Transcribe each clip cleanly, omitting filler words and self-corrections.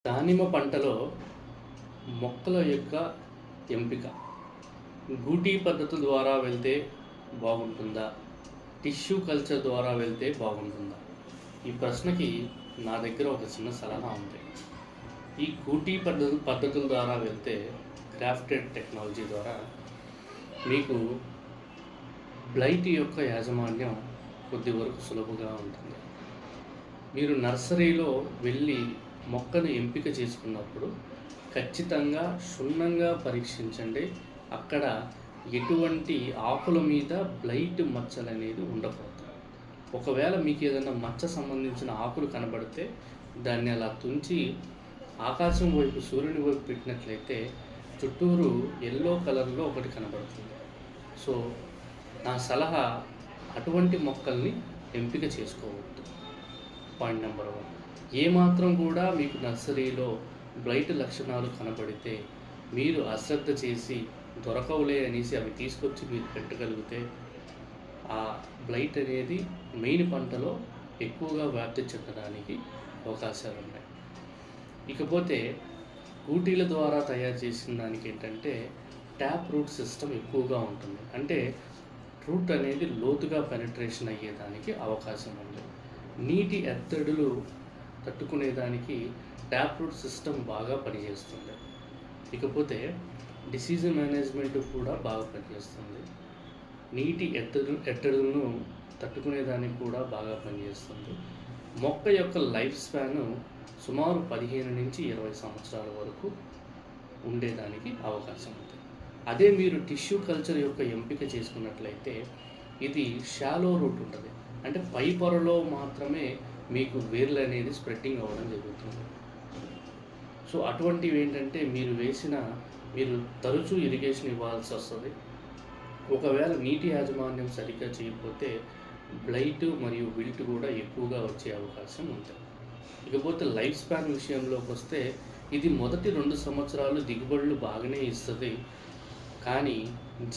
దానిమ్మ పంటలో మొక్కల యొక్క ఎంపిక గూటీ పద్ధతుల ద్వారా వెళ్తే బాగుంటుందా? టిష్యూ కల్చర్ ద్వారా వెళ్తే బాగుంటుందా? ఈ ప్రశ్నకి నా దగ్గర ఒక చిన్న సలహా ఉంది. ఈ గూటీ పద్ధతుల ద్వారా వెళ్తే గ్రాఫ్టెడ్ టెక్నాలజీ ద్వారా మీకు బ్లైట్ యొక్క యాజమాన్యం కొద్ది వరకు సులభంగా ఉంటుంది. మీరు నర్సరీలో వెళ్ళి మొక్కను ఎంపిక చేసుకున్నప్పుడు ఖచ్చితంగా క్షుణ్ణంగా పరీక్షించండి. అక్కడ ఎటువంటి ఆకుల మీద బ్లైట్ మచ్చలు అనేది ఉండకూడదు. ఒకవేళ మీకు ఏదైనా మచ్చ సంబంధించిన ఆకులు కనబడితే దాన్ని అలా తుంచి ఆకాశం వైపు సూర్యుని వైపు పెట్టినట్లయితే చుట్టూరు ఎల్లో కలర్లో ఒకటి కనబడుతుంది. సో నా సలహా అటువంటి మొక్కల్ని ఎంపిక చేసుకోవద్దు. Point number 1. ఏమాత్రం కూడా మీకు నర్సరీలో బ్లైట్ లక్షణాలు కనబడితే మీరు అశ్రద్ధ చేసి దొరకవులే అనేసి అవి తీసుకొచ్చి మీరు పెట్టగలిగితే ఆ బ్లైట్ అనేది మెయిన్ పంటలో ఎక్కువగా వ్యాప్తి చెందడానికి అవకాశాలు ఉన్నాయి. ఇకపోతే కూటీల ద్వారా తయారు చేసిన దానికి ఏంటంటే ట్యాప్ రూట్ సిస్టమ్ ఎక్కువగా ఉంటుంది. అంటే రూట్ అనేది లోతుగా పెనిట్రేషన్ అయ్యేదానికి అవకాశం ఉంది. నీటి ఎత్తడులు తట్టుకునేదానికి ట్యాప్ రూట్ సిస్టమ్ బాగా పనిచేస్తుంది. ఇకపోతే డిసీజ్ మేనేజ్మెంట్ కూడా బాగా పనిచేస్తుంది. నీటి ఎత్తడులను తట్టుకునేదానికి కూడా బాగా పనిచేస్తుంది. మొక్క యొక్క లైఫ్ స్పాన్ సుమారు 15 నుంచి 20 సంవత్సరాల వరకు ఉండేదానికి అవకాశం ఉంది. అదే మీరు టిష్యూ కల్చర్ యొక్క ఎంపిక చేసుకున్నట్లయితే ఇది షాలో రూట్ ఉంటుంది. అంటే పై పొరలో మాత్రమే మీకు వేర్లు అనేది స్ప్రెడ్డింగ్ అవ్వడం జరుగుతుంది. సో అటువంటివి ఏంటంటే మీరు తరచూ ఇరిగేషన్ ఇవ్వాల్సి వస్తుంది. ఒకవేళ నీటి యాజమాన్యం సరిగ్గా చేయకపోతే బ్లైట్ మరియు విల్ట్ కూడా ఎక్కువగా వచ్చే అవకాశం ఉంది. ఇకపోతే లైఫ్ స్పాన్ విషయంలోకి వస్తే ఇది మొదటి 2 సంవత్సరాలు దిగుబడులు బాగానే ఇస్తుంది. కానీ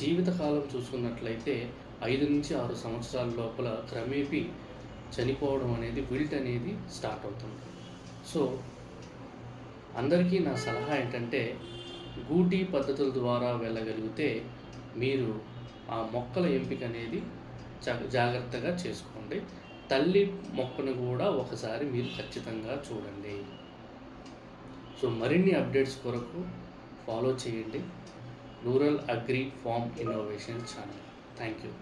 జీవితకాలం చూసుకున్నట్లయితే 5 నుంచి 6 సంవత్సరాల లోపల క్రమేపీ చనిపోవడం అనేది విల్ట్ అనేది స్టార్ట్ అవుతుంది. సో అందరికీ నా సలహా ఏంటంటే గూటీ పద్ధతుల ద్వారా వెళ్ళగలిగితే మీరు ఆ మొక్కల ఎంపిక అనేది జాగ్రత్తగా చేసుకోండి. తల్లి మొక్కను కూడా ఒకసారి మీరు ఖచ్చితంగా చూడండి. సో మరిన్ని అప్డేట్స్ కొరకు ఫాలో చేయండి rural agri farm innovation channel. Thank you.